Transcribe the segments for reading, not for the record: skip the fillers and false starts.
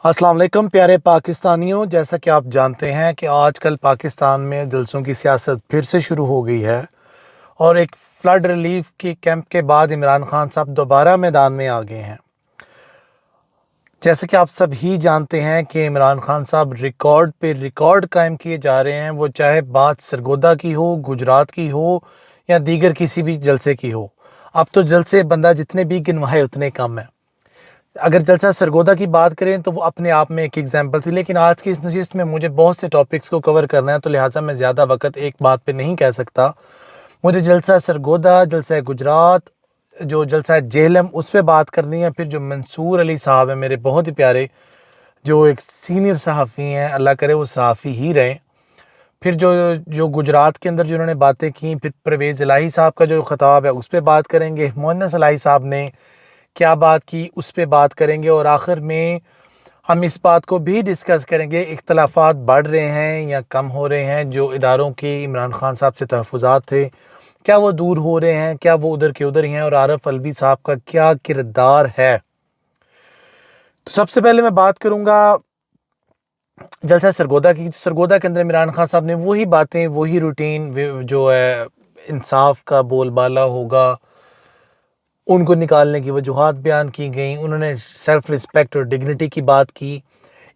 अस्सलाम वालेकुम प्यारे पाकिस्तानियों। जैसा कि आप जानते हैं कि आजकल पाकिस्तान में जलसों की सियासत फिर से शुरू हो गई है और एक फ्लड रिलीफ के कैंप के बाद इमरान खान साहब दोबारा मैदान में आ गए हैं। जैसे कि आप सब ही जानते हैं कि इमरान खान साहब रिकॉर्ड पे रिकॉर्ड कायम किए जा रहे हैं, वो चाहे बात सरगोदा की हो, गुजरात की हो या दीगर किसी भी जलसे की हो। अब तो जलसे बंदा जितने भी गिनवाए उतने कम है। अगर जलसा सरगोदा की बात करें तो वो अपने आप में एक एग्जाम्पल थी, लेकिन आज की इस नशिस्त में मुझे बहुत से टॉपिक्स को कवर करना है, तो लिहाजा मैं ज़्यादा वक्त एक बात पे नहीं कह सकता। मुझे जलसा सरगोदा, जलसा गुजरात, जो जलसा जेहलम उस पर बात करनी है। फिर जो मंसूर अली साहब हैं मेरे बहुत ही प्यारे, जो एक सीनियर सहाफ़ी हैं, अल्लाह करे वो सहाफ़ी ही रहें। फिर जो जो गुजरात के अंदर जो उन्होंने बातें की, फिर परवेज़ इलाही साहब का जो ख़िताब है उस पर बात करेंगे, मुअन्नस इलाही साहब ने क्या बात की उस पे बात करेंगे, और आखिर में हम इस बात को भी डिस्कस करेंगे इख्तलाफात बढ़ रहे हैं या कम हो रहे हैं। जो इदारों के इमरान खान साहब से तहफ़्फ़ुज़ात थे, क्या वो दूर हो रहे हैं, क्या वो उधर के उधर ही हैं, और आरिफ अलवी साहब का क्या किरदार है। तो सबसे पहले मैं बात करूँगा जलसा सरगोदा की। सरगोदा के अंदर इमरान खान साहब ने वही बातें, वही रूटीन जो है इंसाफ का बोलबाला होगा, उनको निकालने की वजूहात बयान की गई। उन्होंने सेल्फ रिस्पेक्ट और डिग्निटी की बात की।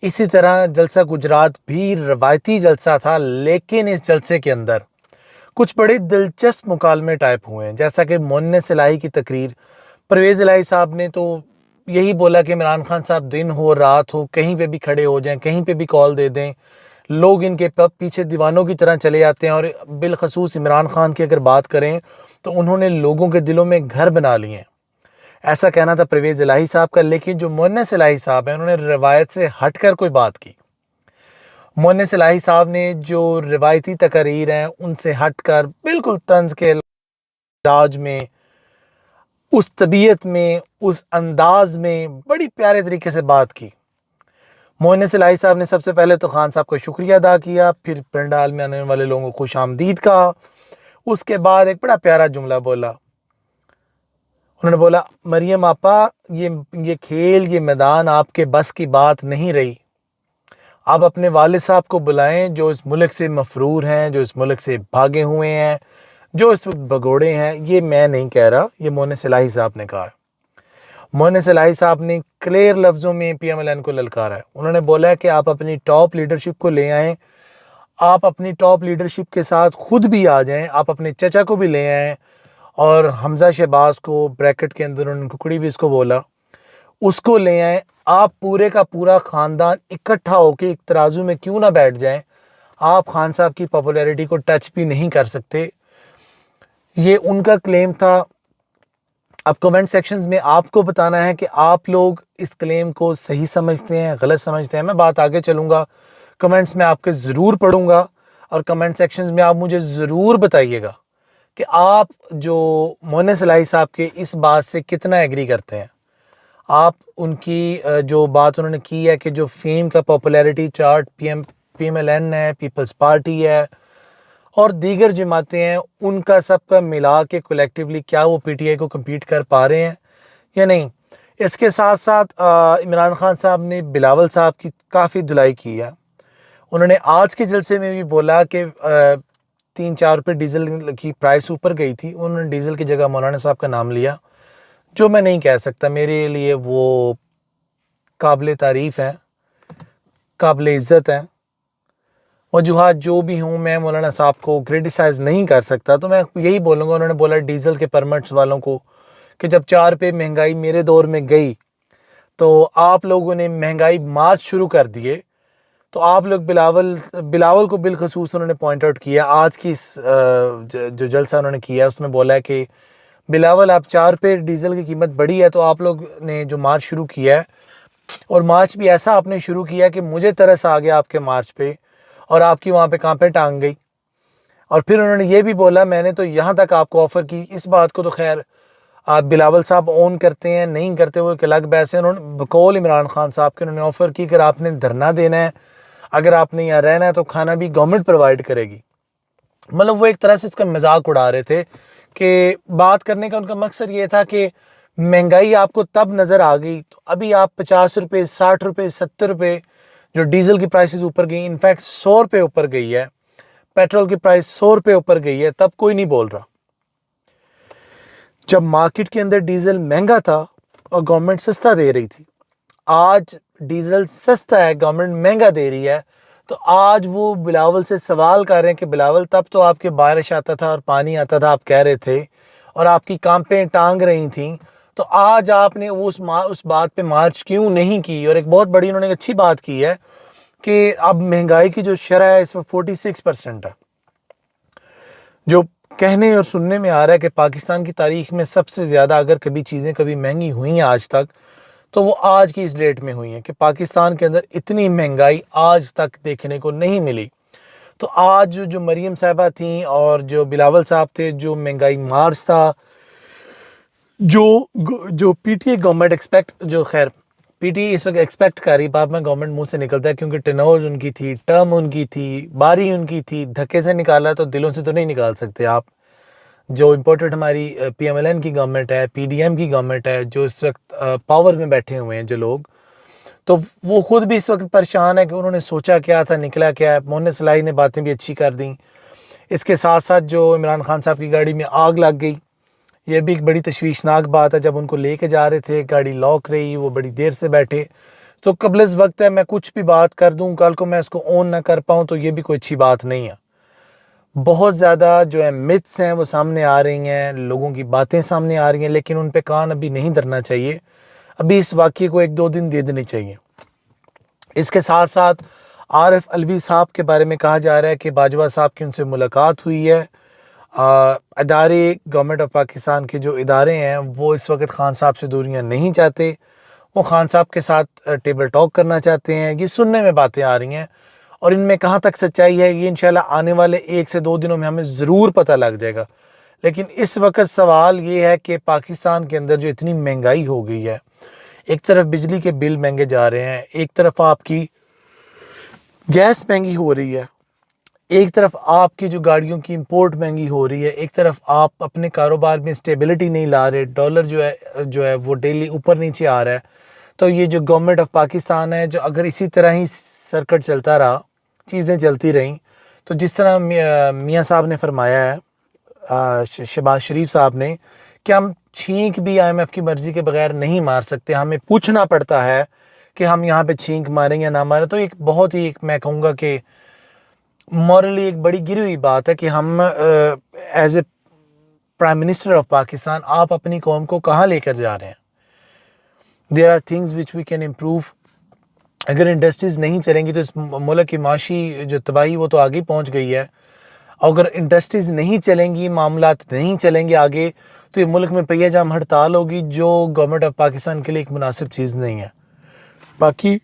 इसी तरह जलसा गुजरात भी रवायती जलसा था, लेकिन इस जलसे के अंदर कुछ बड़े दिलचस्प मुकालमे टाइप हुए हैं, जैसा कि मुअन्नस इलाही की तकरीर। परवेज़ इलाही साहब ने तो यही बोला कि इमरान खान साहब दिन हो रात हो कहीं पे भी खड़े हो जाएं, कहीं पे भी कॉल दे दें, लोग इनके पीछे दीवानों की तरह चले जाते हैं। और बिलखसूस इमरान खान की अगर बात करें तो उन्होंने लोगों के दिलों में घर बना लिए हैं, ऐसा कहना था परवेज़ इलाही साहब का। लेकिन जो मुअन्नस इलाही साहब हैं, उन्होंने रिवायत से हटकर कोई बात की। मुअन्नस इलाही साहब ने जो रिवायती तकरीर हैं उनसे हटकर बिल्कुल तंज के अंदाज में, उस तबीयत में, उस अंदाज में बड़ी प्यारे तरीके से बात की। मुअन्नस इलाही साहब ने सबसे पहले तो खान साहब का शुक्रिया अदा किया, फिर पंडाल में आने वाले लोगों को खुश आमदीद कहा। उसके बाद एक बड़ा प्यारा जुमला बोला। उन्होंने बोला, मरियम आपा, ये खेल, ये मैदान आपके बस की बात नहीं रही। आप अपने वालिद साहब को बुलाएं, जो इस मुल्क से मफरूर हैं, जो इस मुल्क से भागे हुए हैं, जो इस वक्त भगोड़े हैं। ये मैं नहीं कह रहा, ये मुअन्नस इलाही साहब ने कहा है। मुअन्नस इलाही साहब ने क्लियर लफ्ज़ों में पीएमएलएन को ललकारा है। उन्होंने बोला है कि आप अपनी टॉप लीडरशिप को ले आएँ, आप अपनी टॉप लीडरशिप के साथ खुद भी आ जाएं, आप अपने चचा को भी ले आएँ, और हमजा शहबाज को ब्रैकेट के अंदर उन्होंने कुकड़ी भी इसको बोला, उसको ले आए। आप पूरे का पूरा ख़ानदान इकट्ठा होकर एक तराजू में क्यों ना बैठ जाएं। आप खान साहब की पॉपुलैरिटी को टच भी नहीं कर सकते, ये उनका क्लेम था। अब कमेंट सेक्शंस में आपको बताना है कि आप लोग इस क्लेम को सही समझते हैं, गलत समझते हैं। मैं बात आगे चलूँगा, कमेंट्स में आपके ज़रूर पढ़ूँगा, और कमेंट सेक्शंस में आप मुझे ज़रूर बताइएगा कि आप जो मुअन्नस इलाही साहब के इस बात से कितना एग्री करते हैं। आप उनकी जो बात उन्होंने की है कि जो फेम का पॉपुलैरिटी चार्ट पीएमएलएन है, पीपल्स पार्टी है और दीगर जमातें हैं, उनका सबका मिला के कलेक्टिवली क्या वो पीटीआई को कम्पीट कर पा रहे हैं या नहीं। इसके साथ साथ इमरान खान साहब ने बिलावल साहब की काफ़ी धुलाई की है। उन्होंने आज के जलसे में भी बोला कि 3-4 रुपये डीजल की प्राइस ऊपर गई थी, उन्होंने डीजल की जगह मौलाना साहब का नाम लिया, जो मैं नहीं कह सकता। मेरे लिए वो काबिल तारीफ़ हैं, काबिल इज़्ज़त हैं। वजूहात जो भी हूँ, मैं मौलाना साहब को क्रिटिसाइज़ नहीं कर सकता, तो मैं यही बोलूँगा। उन्होंने बोला डीज़ल के परमिट्स वालों को कि जब 4 रुपये महंगाई मेरे दौर में गई तो आप लोगों ने महंगाई मार्च शुरू कर दिए। तो आप लोग बिलावल को बिलखसूस उन्होंने पॉइंट आउट किया। आज की इस जो जलसा उन्होंने किया उसमें बोला है कि बिलावल, आप 4 रुपये डीज़ल की कीमत बढ़ी है तो आप लोग ने जो मार्च शुरू किया है, और मार्च भी ऐसा आपने शुरू किया कि मुझे तरस आ गया आपके मार्च पे, और आपकी वहाँ पे कांपे टांग गई। और फिर उन्होंने ये भी बोला, मैंने तो यहाँ तक आपको ऑफ़र की। इस बात को तो खैर आप बिलावल साहब ओन करते हैं, नहीं करते वो एक अलग बहस है। उन्होंने बकौल इमरान खान साहब के उन्होंने ऑफ़र की, अगर आपने धरना देना है, अगर आपने यहाँ रहना है, तो खाना भी गवर्नमेंट प्रोवाइड करेगी। मतलब वो एक तरह से इसका मजाक उड़ा रहे थे कि बात करने का उनका मकसद ये था कि महंगाई आपको तब नज़र आ गई तो अभी आप 50 रुपये, 60 रुपये, 70 रुपये जो डीजल की प्राइसेस ऊपर गई, इनफैक्ट 100 रुपये ऊपर गई है, पेट्रोल की प्राइस 100 रुपये ऊपर गई है, तब कोई नहीं बोल रहा। जब मार्केट के अंदर डीजल महंगा था और गवर्नमेंट सस्ता दे रही थी, आज डीजल सस्ता है, गवर्नमेंट महंगा दे रही है, तो आज वो बिलावल से सवाल कर रहे हैं कि बिलावल तब तो आपके बारिश आता था और पानी आता था, आप कह रहे थे, और आपकी कांपें टांग रही थी, तो आज आपने उस बात पे मार्च क्यों नहीं की। और एक बहुत बड़ी उन्होंने एक अच्छी बात की है कि अब महंगाई की जो शरह है इस वक्त 46% है, जो कहने और सुनने में आ रहा है कि पाकिस्तान की तारीख में सबसे ज़्यादा अगर कभी चीज़ें कभी महंगी हुई हैं आज तक, तो वो आज की इस डेट में हुई हैं कि पाकिस्तान के अंदर इतनी महंगाई आज तक देखने को नहीं मिली। तो आज जो मरीम साहिबा थी और जो बिलावल साहब थे, जो महंगाई मार्च था, जो पीटीए गवर्नमेंट खैर पीटीए इस वक्त एक्सपेक्ट कर रही, बाद में गवर्नमेंट मुंह से निकलता है क्योंकि टेनोर उनकी थी, टर्म उनकी थी, बारी उनकी थी, धक्के से निकाला तो दिलों से तो नहीं निकाल सकते आप। जो इम्पोर्टेड हमारी पीएमएलएन की गवर्नमेंट है, पीडीएम की गवर्नमेंट है, जो इस वक्त पावर में बैठे हुए हैं जो लोग, तो वो खुद भी इस वक्त परेशान है कि उन्होंने सोचा क्या था, निकला क्या है। मोहन सलाई ने बातें भी अच्छी कर दी। इसके साथ साथ जो इमरान खान साहब की गाड़ी में आग लग गई, ये भी एक बड़ी तशवीशनाक बात है। जब उनको लेके जा रहे थे, गाड़ी लॉक रही, वो बड़ी देर से बैठे, तो कबल इस वक्त है मैं कुछ भी बात कर दूं, कल को मैं इसको ऑन ना कर पाऊं, तो ये भी कोई अच्छी बात नहीं है। बहुत ज़्यादा जो है मिथ्स हैं वो सामने आ रही हैं, लोगों की बातें सामने आ रही हैं, लेकिन उन पे कान अभी नहीं धरना चाहिए। अभी इस वाक़ये को 1-2 दिन दे देने चाहिए। इसके साथ साथ आरिफ अलवी साहब के बारे में कहा जा रहा है कि बाजवा साहब की उनसे मुलाकात हुई है। अदारे गवर्नमेंट ऑफ पाकिस्तान के जो इदारे हैं वो इस वक्त खान साहब से दूरियां नहीं चाहते, वो खान साहब के साथ टेबल टॉक करना चाहते हैं। ये सुनने में बातें आ रही हैं और इनमें कहाँ तक सच्चाई है ये इंशाल्लाह आने वाले 1 से 2 दिनों में हमें ज़रूर पता लग जाएगा। लेकिन इस वक्त सवाल ये है कि पाकिस्तान के अंदर जो इतनी महंगाई हो गई है, एक तरफ बिजली के बिल महंगे जा रहे हैं, एक तरफ आपकी गैस महंगी हो रही है, एक तरफ आपकी जो गाड़ियों की इंपोर्ट महंगी हो रही है, एक तरफ आप अपने कारोबार में स्टेबिलिटी नहीं ला रहे, डॉलर जो है वो डेली ऊपर नीचे आ रहा है। तो ये जो गवर्नमेंट ऑफ पाकिस्तान है, जो अगर इसी तरह ही सर्किट चलता रहा, चीज़ें चलती रहीं, तो जिस तरह मियाँ साहब ने फरमाया है, शहबाज शरीफ साहब ने, कि हम छींक भी IMF की मर्ज़ी के बगैर नहीं मार सकते, हमें पूछना पड़ता है कि हम यहाँ पे छींक मारें या ना मारें। तो एक बहुत ही मैं कहूँगा कि मॉरली एक बड़ी गिरी हुई बात है कि हम as a prime minister of Pakistan आप अपनी कौम को कहाँ लेकर जा रहे हैं। There are things which we can improve. अगर इंडस्ट्रीज़ नहीं चलेंगी तो इस मुल्क की माशी जो तबाही वो तो आगे पहुँच गई है। अगर इंडस्ट्रीज़ नहीं चलेंगी, मामलात नहीं चलेंगे आगे, तो ये मुल्क में पहिया जाम हड़ताल होगी, जो गवर्नमेंट ऑफ पाकिस्तान के लिए एक मुनासिब चीज़ नहीं है। बाकी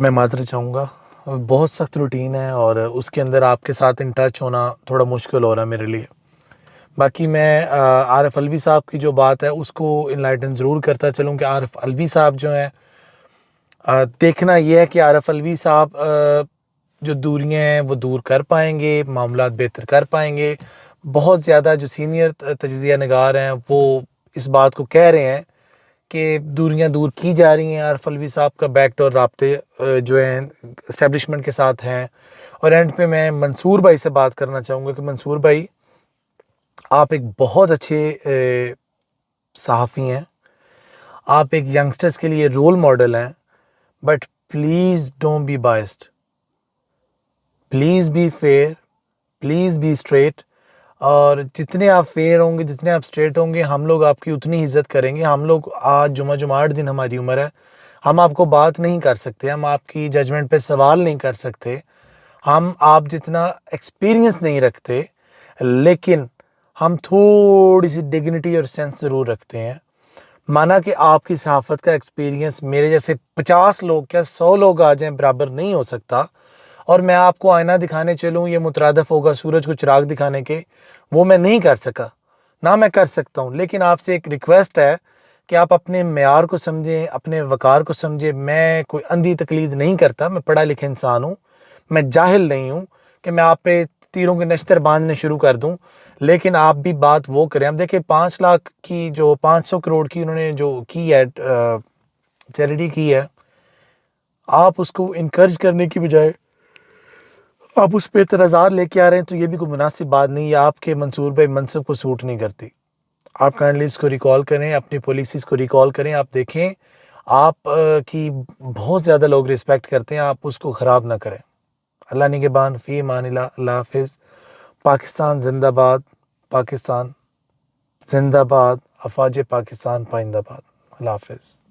मैं माजरत चाहूँगा, बहुत सख्त रूटीन है और उसके अंदर आपके साथ इन टच होना थोड़ा मुश्किल हो रहा है मेरे लिए। बाकी मैं आरिफ अलवी साहब की जो बात है उसको इनलाइटन ज़रूर करता चलूँ कि आरिफ अलवी साहब जो हैं, देखना यह है कि आरिफ अलवी साहब जो दूरियां हैं वो दूर कर पाएंगे, मामलात बेहतर कर पाएंगे। बहुत ज़्यादा जो सीनियर तजिज़िया निगार हैं वो इस बात को कह रहे हैं कि दूरियां दूर की जा रही हैं। आरिफ अलवी साहब का बैकडोर राब्ते जो हैं इस्टेब्लिशमेंट के साथ हैं। और एंड पे मैं मंसूर भाई से बात करना चाहूँगा कि मंसूर भाई, आप एक बहुत अच्छे सहाफ़ी हैं, आप एक यंगस्टर्स के लिए रोल मॉडल हैं, but please don't be biased, please be fair, please be straight. और जितने आप फेयर होंगे, जितने आप स्ट्रेट होंगे, हम लोग आपकी उतनी इज़्ज़त करेंगे। हम लोग आज जुमा 8 दिन हमारी उम्र है, हम आपको बात नहीं कर सकते, हम आपकी जजमेंट पे सवाल नहीं कर सकते, हम आप जितना एक्सपीरियंस नहीं रखते, लेकिन हम थोड़ी सी डिग्निटी और सेंस ज़रूर रखते हैं। माना कि आपकी सहाफ़त का एक्सपीरियंस मेरे जैसे 50 लोग क्या 100 लोग आ जाएं बराबर नहीं हो सकता, और मैं आपको आईना दिखाने चलूँ ये मुतरादफ होगा सूरज को चिराग दिखाने के, वो मैं नहीं कर सका, ना मैं कर सकता हूँ। लेकिन आपसे एक रिक्वेस्ट है कि आप अपने मेयार को समझें, अपने वक़ार को समझें। मैं कोई अंधी तकलीद नहीं करता, मैं पढ़ा लिखा इंसान हूँ, मैं जाहिल नहीं हूँ कि मैं आप पे तीरों के नश्तर बांधने शुरू कर दूँ। لیکن آپ بھی بات وہ کریں. اب دیکھیں 5 لاکھ کی جو 500 کروڑ کی انہوں نے جو کی ہے چیریٹی کی ہے, آپ اس کو انکریج کرنے کی بجائے آپ اس پہ اعتراضات لے کے آ رہے ہیں, تو یہ بھی کوئی مناسب بات نہیں ہے, آپ کے منصوبہ منصب کو سوٹ نہیں کرتی. آپ کائنڈلی اس کو ریکال کریں, اپنی پالیسیز کو ریکال کریں. آپ دیکھیں آپ کی بہت زیادہ لوگ رسپیکٹ کرتے ہیں, آپ اس کو خراب نہ کریں. اللہ نگہبان, فی امان اللہ, اللہ حافظ. پاکستان زندہ باد, پاکستان زندہ باد, افواج پاکستان پائندہ باد. اللہ حافظ.